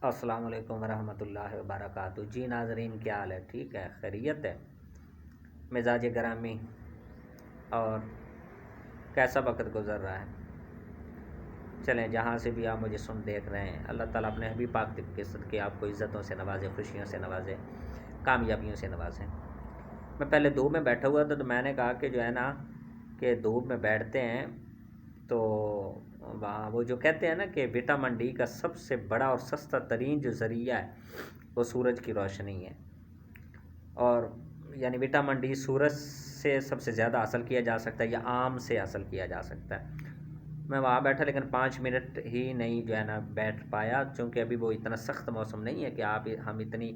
السلام علیکم ورحمۃ اللہ وبرکاتہ۔ جی ناظرین، کیا حال ہے؟ ٹھیک ہے، خیریت ہے؟ مزاج گرامی اور کیسا وقت گزر رہا ہے؟ چلیں، جہاں سے بھی آپ مجھے دیکھ رہے ہیں، اللہ تعالیٰ اپنے حبیب پاک کے صدقے آپ کو عزتوں سے نوازے، خوشیوں سے نوازے، کامیابیوں سے نوازے۔ میں پہلے دھوپ میں بیٹھا ہوا تھا تو میں نے کہا کہ جو ہے نا کہ دھوپ میں بیٹھتے ہیں تو وہاں وہ جو کہتے ہیں نا کہ وٹامن ڈی کا سب سے بڑا اور سستا ترین جو ذریعہ ہے وہ سورج کی روشنی ہے، اور یعنی وٹامن ڈی سورج سے سب سے زیادہ حاصل کیا جا سکتا ہے یا آم سے حاصل کیا جا سکتا ہے۔ میں وہاں بیٹھا لیکن 5 منٹ ہی نہیں جو ہے نا بیٹھ پایا، چونکہ ابھی وہ اتنا سخت موسم نہیں ہے کہ ہم اتنی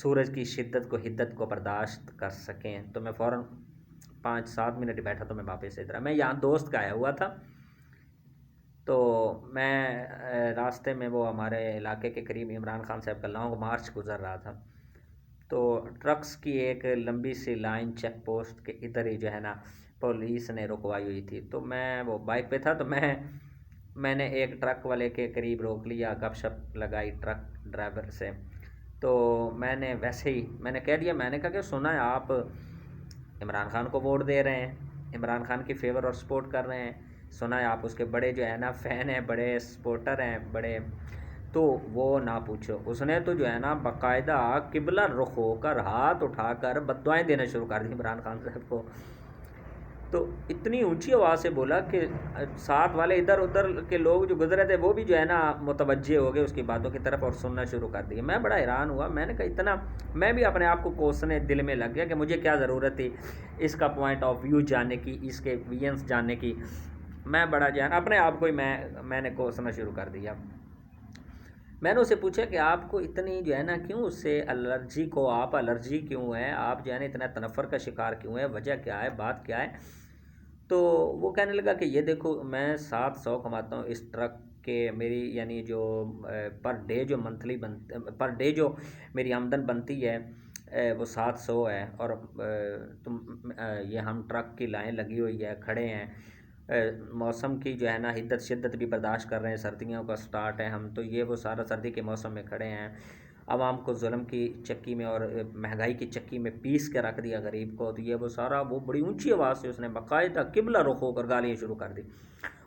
سورج کی شدت کو حدت کو برداشت کر سکیں، تو میں فوراً 5-7 منٹ بیٹھا تو میں واپس ادھر میں یہاں دوست کا آیا ہوا تھا، تو میں راستے میں وہ ہمارے علاقے کے قریب عمران خان صاحب کا لانگ مارچ گزر رہا تھا، تو ٹرکس کی ایک لمبی سی لائن چیک پوسٹ کے ادھر ہی جو ہے نا پولیس نے رکوائی ہوئی تھی، تو میں وہ بائک پہ تھا تو میں نے ایک ٹرک والے کے قریب روک لیا، گپ شپ لگائی ٹرک ڈرائیور سے، تو میں نے ویسے ہی میں نے کہہ دیا، میں نے کہا کہ سنا ہے آپ عمران خان کو ووٹ دے رہے ہیں، عمران خان کی فیور اور سپورٹ کر رہے ہیں، سنا ہے آپ اس کے بڑے جو ہے نا فین ہیں، بڑے سپورٹر ہیں بڑے، تو وہ نہ پوچھو، اس نے تو جو ہے نا باقاعدہ قبلہ رخ ہو کر ہاتھ اٹھا کر بددعائیں دینا شروع کر دی عمران خان صاحب کو، تو اتنی اونچی آواز سے بولا کہ ساتھ والے ادھر ادھر کے لوگ جو گزرے تھے وہ بھی جو ہے نا متوجہ ہو گئے اس کی باتوں کی طرف اور سننا شروع کر دیا۔ میں بڑا حیران ہوا، میں نے کہا اتنا، میں بھی اپنے آپ کو کوسنے دل میں لگ گیا کہ مجھے کیا ضرورت تھی اس کا پوائنٹ آف ویو جاننے کی، اس کے ویژنس جاننے کی، میں بڑا جو ہے نا اپنے آپ کو ہی میں نے کوسنا شروع کر دیا۔ میں نے اسے پوچھا کہ آپ کو اتنی جو ہے نا کیوں اس سے الرجی کیوں ہے، آپ جو ہے نا اتنا تنفر کا شکار کیوں ہے، وجہ کیا ہے، بات کیا ہے؟ تو وہ کہنے لگا کہ یہ دیکھو، میں 700 کماتا ہوں اس ٹرک کے، میری یعنی جو پر ڈے جو پر ڈے جو میری آمدن بنتی ہے وہ 700 ہے، اور یہ ہم ٹرک کی لائن لگی ہوئی ہے، کھڑے ہیں، موسم کی جو ہے نا حدت شدت بھی برداشت کر رہے ہیں، سردیوں کا سٹارٹ ہے، ہم تو یہ وہ سارا سردی کے موسم میں کھڑے ہیں، عوام کو ظلم کی چکی میں اور مہنگائی کی چکی میں پیس کے رکھ دیا غریب کو، تو یہ وہ سارا، وہ بڑی اونچی آواز سے اس نے باقاعدہ قبلہ رخ ہو کر گالیاں شروع کر دی،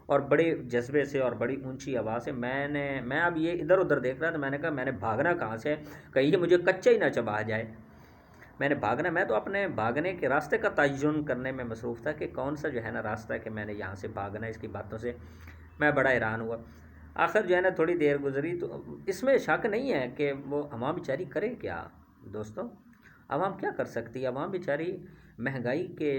اور بڑے جذبے سے اور بڑی اونچی آواز سے میں اب یہ ادھر ادھر دیکھ رہا تھا، میں نے کہا میں نے بھاگنا کہاں سے، کہیں یہ مجھے کچا ہی نہ چبا جائے، میں نے بھاگنا، میں تو اپنے بھاگنے کے راستے کا تعین کرنے میں مصروف تھا کہ کون سا جو ہے نا راستہ ہے کہ میں نے یہاں سے بھاگنا ہے، اس کی باتوں سے میں بڑا حیران ہوا۔ آخر جو ہے نا تھوڑی دیر گزری تو اس میں شک نہیں ہے کہ وہ عوام بیچاری کرے کیا دوستوں، عوام کیا کر سکتی ہے، عوام بیچاری مہنگائی کے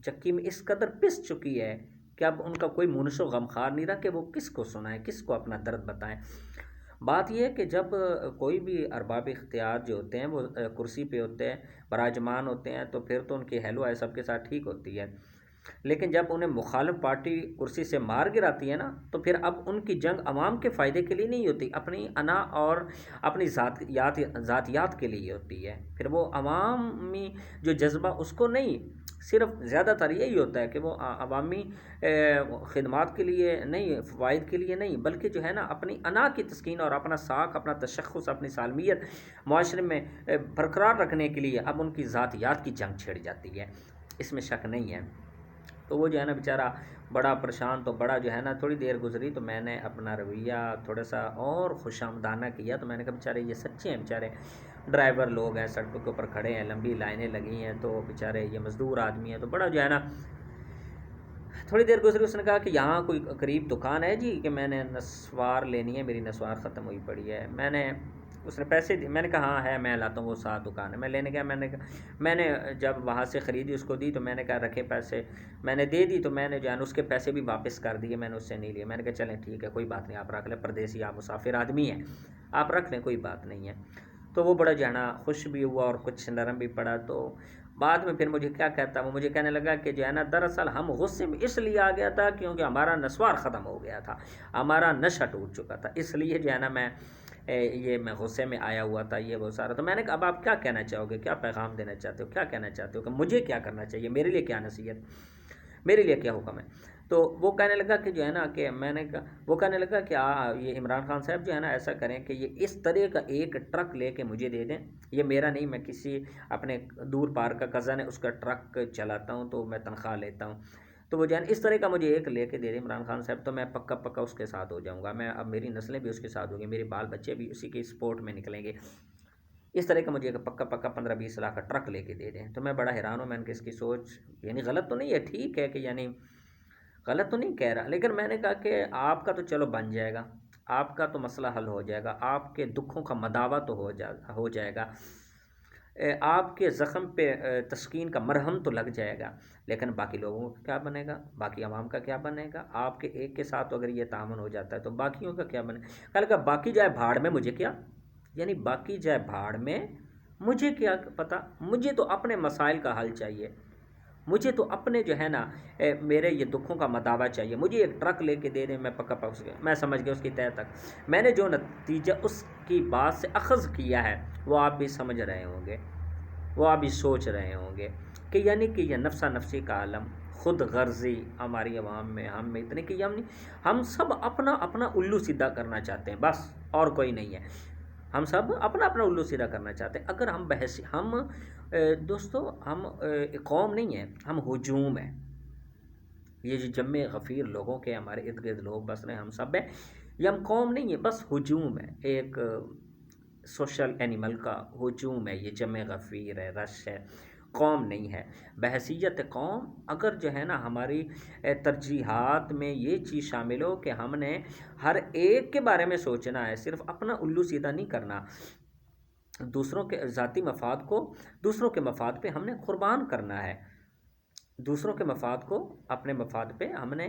چکی میں اس قدر پس چکی ہے کہ اب ان کا کوئی مونس و غمخوار نہیں رہا کہ وہ کس کو سنائیں، کس کو اپنا درد بتائیں۔ بات یہ ہے کہ جب کوئی بھی ارباب اختیار جو ہوتے ہیں وہ کرسی پہ ہوتے ہیں، براجمان ہوتے ہیں، تو پھر تو ان کی ہیلو آئے سب کے ساتھ ٹھیک ہوتی ہے، لیکن جب انہیں مخالف پارٹی کرسی سے مار گراتی ہے نا، تو پھر اب ان کی جنگ عوام کے فائدے کے لیے نہیں ہوتی، اپنی انا اور اپنی ذاتیات کے لیے ہوتی ہے، پھر وہ عوامی جو جذبہ اس کو نہیں، صرف زیادہ تر یہی ہوتا ہے کہ وہ عوامی خدمات کے لیے نہیں، فوائد کے لیے نہیں، بلکہ جو ہے نا اپنی انا کی تسکین اور اپنا ساکھ، اپنا تشخص، اپنی سالمیت معاشرے میں برقرار رکھنے کے لیے اب ان کی ذاتیات کی جنگ چھڑ جاتی ہے، اس میں شک نہیں ہے۔ تو وہ جو ہے نا بیچارہ بڑا پریشان، تو بڑا جو ہے نا تھوڑی دیر گزری تو میں نے اپنا رویہ تھوڑا سا اور خوش آمدانہ کیا، تو میں نے کہا بیچارے یہ سچے ہیں، بیچارے ڈرائیور لوگ ہیں، سڑکوں کے اوپر کھڑے ہیں، لمبی لائنیں لگی ہیں، تو بیچارے یہ مزدور آدمی ہیں، تو بڑا جو ہے نا تھوڑی دیر گزری، اس نے کہا کہ یہاں کوئی قریب دکان ہے جی کہ میں نے نسوار لینی ہے، میری نسوار ختم ہوئی پڑی ہے، اس نے پیسے دی، میں نے کہا ہاں ہے، میں لاتا ہوں، وہ 7 دکان ہے، میں لینے گیا، میں نے جب وہاں سے خریدی اس کو دی، تو میں نے کہا رکھے پیسے، میں نے دے دی، تو میں نے جو ہے نا اس کے پیسے بھی واپس کر دیے، میں نے اس سے نہیں لیے، میں نے کہا چلیں ٹھیک ہے، کوئی بات نہیں، آپ رکھ لیں، پردیسی آپ مسافر آدمی ہیں، آپ رکھ لیں، کوئی بات نہیں ہے۔ تو وہ بڑا جو ہے نا خوش بھی ہوا اور کچھ نرم بھی پڑا، تو بعد میں پھر مجھے کیا کہتا، وہ مجھے کہنے لگا کہ جو ہے نا دراصل ہم غصے میں اس لیے آ گیا تھا کیونکہ ہمارا نسوار ختم ہو گیا تھا، ہمارا نشہ ٹوٹ چکا تھا، اس لیے جو ہے نا میں غصے میں آیا ہوا تھا، یہ وہ سارا۔ تو میں نے کہا اب آپ کیا کہنا چاہو گے، کیا پیغام دینا چاہتے ہو، کیا کہنا چاہتے ہو کہ مجھے کیا کرنا چاہیے، میرے لیے کیا نصیحت، میرے لیے کیا حکم ہے؟ تو وہ کہنے لگا کہ جو ہے نا کہ میں نے کہا، وہ کہنے لگا کہ یہ عمران خان صاحب جو ہے نا ایسا کریں کہ یہ اس طرح کا ایک ٹرک لے کے مجھے دے دیں، یہ میرا نہیں، میں کسی اپنے دور پار کا کزن ہے اس کا ٹرک چلاتا ہوں تو میں تنخواہ لیتا ہوں، تو وہ جو ہے نا اس طرح کا مجھے ایک لے کے دے دیں عمران خان صاحب، تو میں پکا پکا اس کے ساتھ ہو جاؤں گا، میں اب میری نسلیں بھی اس کے ساتھ ہوگی، میرے بال بچے بھی اسی کے سپورٹ میں نکلیں گے، اس طرح کا مجھے ایک پکا پکا 15-20 لاکھ کا ٹرک لے کے دے دیں۔ تو میں بڑا حیران ہوں، میں نے کہ اس کی سوچ یعنی غلط تو نہیں ہے، ٹھیک ہے کہ یعنی غلط تو نہیں کہہ رہا، لیکن میں نے کہا کہ آپ کا تو چلو بن جائے گا، آپ کا تو مسئلہ حل ہو جائے گا، آپ کے دکھوں کا مداوع تو ہو جائے گا، آپ کے زخم پہ تسکین کا مرہم تو لگ جائے گا، لیکن باقی لوگوں کا کیا بنے گا، باقی عوام کا کیا بنے گا؟ آپ کے ایک کے ساتھ اگر یہ تعاون ہو جاتا ہے تو باقیوں کا کیا بنے گا؟ کہا کہ باقی جائے بھاڑ میں، مجھے کیا، یعنی باقی جائے بھاڑ میں، مجھے کیا پتہ، مجھے تو اپنے مسائل کا حل چاہیے، مجھے تو اپنے جو ہے نا میرے یہ دکھوں کا مداوع چاہیے، مجھے ایک ٹرک لے کے دے دیں، میں پکا پکا گیا، میں سمجھ گیا اس کی تہہ تک، میں نے جو نتیجہ اس کی بات سے اخذ کیا ہے وہ آپ بھی سمجھ رہے ہوں گے، وہ آپ بھی سوچ رہے ہوں گے کہ یعنی کہ یہ نفسا نفسی کا عالم، خود غرضی ہماری عوام میں، ہم میں اتنے کہ ہم سب اپنا اپنا الو سیدھا کرنا چاہتے ہیں، بس اور کوئی نہیں ہے، ہم سب اپنا اپنا الو سیدھا کرنا چاہتے ہیں۔ اگر ہم دوستو ہم قوم نہیں ہیں، ہم ہجوم ہیں، یہ جو جمع غفیر لوگوں کے ہمارے ارد گرد لوگ بس رہے ہیں، ہم سب ہیں، یہ ہم قوم نہیں ہے، بس ہجوم ہے، ایک سوشل اینیمل کا ہجوم ہے، یہ جمع غفیر ہے، رش ہے، قوم نہیں ہے۔ بحیثیت قوم اگر جو ہے نا ہماری ترجیحات میں یہ چیز شامل ہو کہ ہم نے ہر ایک کے بارے میں سوچنا ہے، صرف اپنا الو سیدھا نہیں کرنا، دوسروں کے ذاتی مفاد کو دوسروں کے مفاد پہ ہم نے قربان کرنا ہے، دوسروں کے مفاد کو اپنے مفاد پہ ہم نے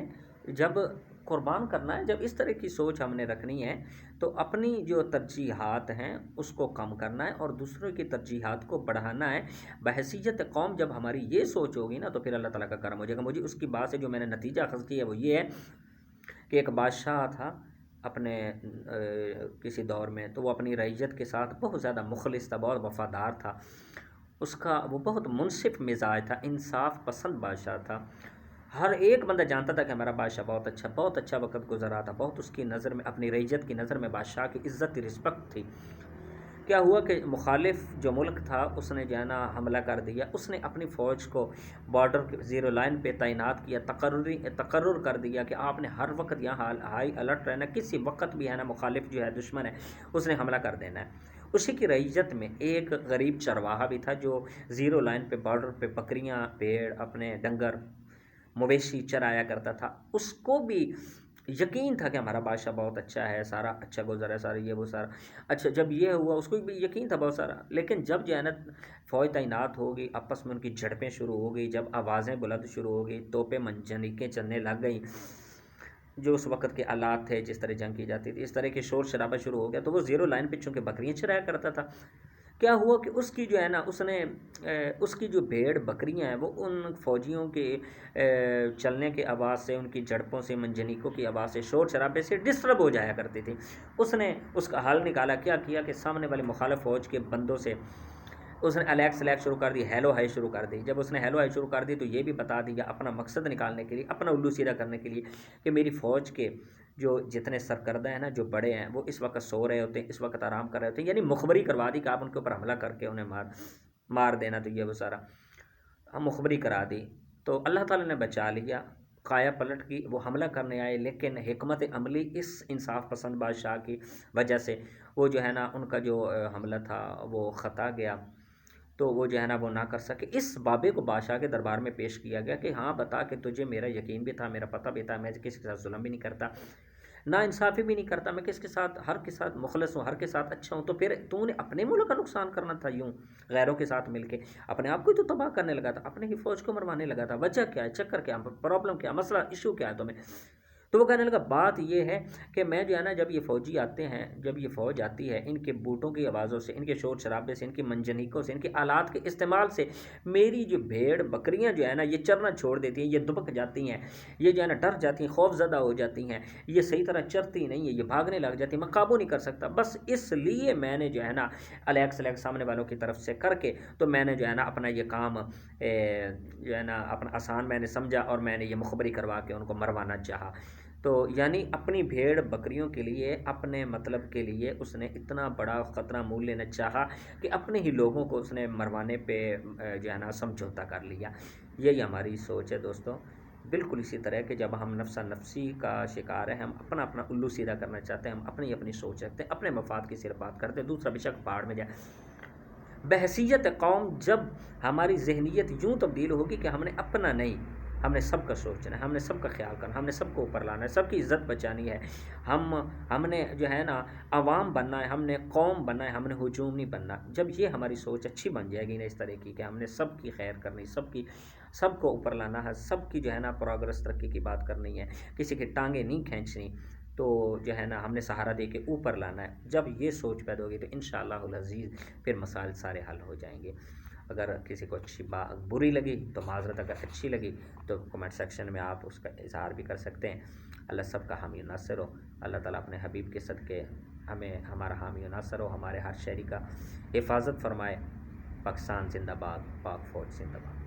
جب قربان کرنا ہے، جب اس طرح کی سوچ ہم نے رکھنی ہے تو اپنی جو ترجیحات ہیں اس کو کم کرنا ہے اور دوسروں کی ترجیحات کو بڑھانا ہے۔ بحیثیت قوم جب ہماری یہ سوچ ہوگی نا تو پھر اللہ تعالیٰ کا کرم ہو جائے گا۔ مجھے اس کی بات سے جو میں نے نتیجہ اخذ کیا ہے وہ یہ ہے کہ ایک بادشاہ تھا اپنے کسی دور میں، تو وہ اپنی رعیت کے ساتھ بہت زیادہ مخلص تھا، بہت وفادار تھا، اس کا وہ بہت منصف مزاج تھا، انصاف پسند بادشاہ تھا، ہر ایک بندہ جانتا تھا کہ ہمارا بادشاہ بہت اچھا وقت گزرا تھا، بہت اس کی نظر میں، اپنی رعیت کی نظر میں بادشاہ کی عزت رسپیکٹ تھی۔ کیا ہوا کہ مخالف جو ملک تھا اس نے جو ہے نا حملہ کر دیا، اس نے اپنی فوج کو بارڈر کے زیرو لائن پہ تعینات کیا، تقرر کر دیا کہ آپ نے ہر وقت یہاں ہائی الرٹ رہنا، کسی وقت بھی ہے نا مخالف جو ہے دشمن ہے اس نے حملہ کر دینا ہے۔ اسی کی رعیت میں ایک غریب چرواہا بھی تھا جو زیرو لائن پہ بارڈر پہ بکریاں، بھیڑ، اپنے ڈنگر، مویشی چرایا کرتا تھا، اس کو بھی یقین تھا کہ ہمارا بادشاہ بہت اچھا ہے، سارا اچھا گزرا ہے، سارا یہ وہ سارا اچھا، جب یہ ہوا اس کو بھی یقین تھا بہت سارا، لیکن جب جو ہے نا فوج تعینات ہو گئی، آپس میں ان کی جھڑپیں شروع ہو گئی، جب آوازیں بلند شروع ہو گئی، توپیں منجنیقیں چلنے لگ گئیں، جو اس وقت کے آلات تھے جس طرح جنگ کی جاتی تھی، اس طرح کے شور شرابہ شروع ہو گیا، تو وہ زیرو لائن پہ چونکہ بکریاں چرایا کرتا تھا، کیا ہوا کہ اس کی جو ہے نا اس کی جو بھیڑ بکریاں ہیں وہ ان فوجیوں کے چلنے کے آواز سے، ان کی جھڑپوں سے، منجنیقوں کی آواز سے، شور شرابے سے ڈسٹرب ہو جایا کرتی تھی۔ اس نے اس کا حل نکالا، کیا کیا کہ سامنے والے مخالف فوج کے بندوں سے اس نے الیک سلیک شروع کر دی، ہیلو ہائی شروع کر دی۔ جب اس نے ہیلو ہائی شروع کر دی تو یہ بھی بتا دیا اپنا مقصد نکالنے کے لیے، اپنا الو سیدھا کرنے کے لیے کہ میری فوج کے جو جتنے سرکردہ ہیں نا، جو بڑے ہیں، وہ اس وقت سو رہے ہوتے ہیں، اس وقت آرام کر رہے ہوتے ہیں، یعنی مخبری کروا دی کہ آپ ان کے اوپر حملہ کر کے انہیں مار دینا، تو یہ وہ سارا مخبری کرا دی۔ تو اللہ تعالیٰ نے بچا لیا، قایا پلٹ کی، وہ حملہ کرنے آئے، لیکن حکمت عملی اس انصاف پسند بادشاہ کی وجہ سے وہ جو ہے نا ان کا جو حملہ تھا وہ خطا گیا، تو وہ جو ہے نا وہ نہ کر سکے۔ اس بابے کو بادشاہ کے دربار میں پیش کیا گیا کہ ہاں بتا کہ تجھے میرا یقین بھی تھا، میرا پتہ بھی تھا، میں کسی کے ساتھ ظلم بھی نہیں کرتا، نا انصافی بھی نہیں کرتا، میں کس کے ساتھ، ہر کے ساتھ مخلص ہوں، ہر کے ساتھ اچھا ہوں، تو پھر تو نے اپنے ملک کا نقصان کرنا تھا یوں غیروں کے ساتھ مل کے، اپنے آپ کو ہی تو تباہ کرنے لگا تھا، اپنے ہی فوج کو مروانے لگا تھا، وجہ کیا ہے، چکر کیا، پرابلم کیا، مسئلہ ایشو کیا ہے تمہیں؟ تو وہ کہنے لگا بات یہ ہے کہ میں جو ہے نا جب یہ فوجی آتے ہیں، جب یہ فوج آتی ہے، ان کے بوٹوں کی آوازوں سے، ان کے شور شرابے سے، ان کی منجنیکوں سے، ان کے آلات کے استعمال سے میری جو بھیڑ بکریاں جو ہے نا یہ چرنا چھوڑ دیتی ہیں، یہ دبک جاتی ہیں، یہ جو ہے نا ڈر جاتی ہیں، خوف زدہ ہو جاتی ہیں، یہ صحیح طرح چرتی نہیں ہے، یہ بھاگنے لگ جاتی ہیں، میں قابو نہیں کر سکتا۔ بس اس لیے میں نے جو ہے نا الیکس الیکس سامنے والوں کی طرف سے کر کے تو میں نے جو ہے نا اپنا یہ کام جو ہے نا اپنا آسان میں نے سمجھا، اور میں نے یہ مخبری کروا کے ان کو مروانا چاہا۔ تو یعنی اپنی بھیڑ بکریوں کے لیے، اپنے مطلب کے لیے اس نے اتنا بڑا خطرہ مول لینا چاہا کہ اپنے ہی لوگوں کو اس نے مروانے پہ جو ہے نا سمجھوتا کر لیا۔ یہی ہماری سوچ ہے دوستوں، بالکل اسی طرح کہ جب ہم نفسا نفسی کا شکار ہیں، ہم اپنا اپنا الو سیدھا کرنا چاہتے ہیں، ہم اپنی اپنی سوچ رکھتے ہیں، اپنے مفاد کی صرف بات کرتے ہیں، دوسرا بے شک پہاڑ میں جائے۔ بحیثیت قوم جب ہماری ذہنیت یوں تبدیل ہوگی کہ ہم نے اپنا نہیں، ہم نے سب کا سوچنا ہے، ہم نے سب کا خیال کرنا، ہم نے سب کو اوپر لانا ہے، سب کی عزت بچانی ہے، ہم نے جو ہے نا عوام بننا ہے، ہم نے قوم بننا ہے، ہم نے ہجوم نہیں بننا۔ جب یہ ہماری سوچ اچھی بن جائے گی نا اس طرح کی کہ ہم نے سب کی خیر کرنی، سب کو اوپر لانا ہے، سب کی جو ہے نا پروگرس ترقی کی بات کرنی ہے، کسی کی ٹانگیں نہیں کھینچنی، تو جو ہے نا ہم نے سہارا دے کے اوپر لانا ہے۔ جب یہ سوچ پیدا ہوگی تو انشاءاللہ العزیز پھر مسائل سارے حل ہو جائیں گے۔ اگر کسی کو اچھی بات بری لگی تو معذرت، اگر اچھی لگی تو کمنٹ سیکشن میں آپ اس کا اظہار بھی کر سکتے ہیں۔ اللہ سب کا حامی و ناصر ہو۔ اللہ تعالیٰ اپنے حبیب کے صدقے ہمیں ہمارا حامی و ناصر ہو، ہمارے ہر شہری کا حفاظت فرمائے۔ پاکستان زندہ باد، پاک فوج زندہ باد۔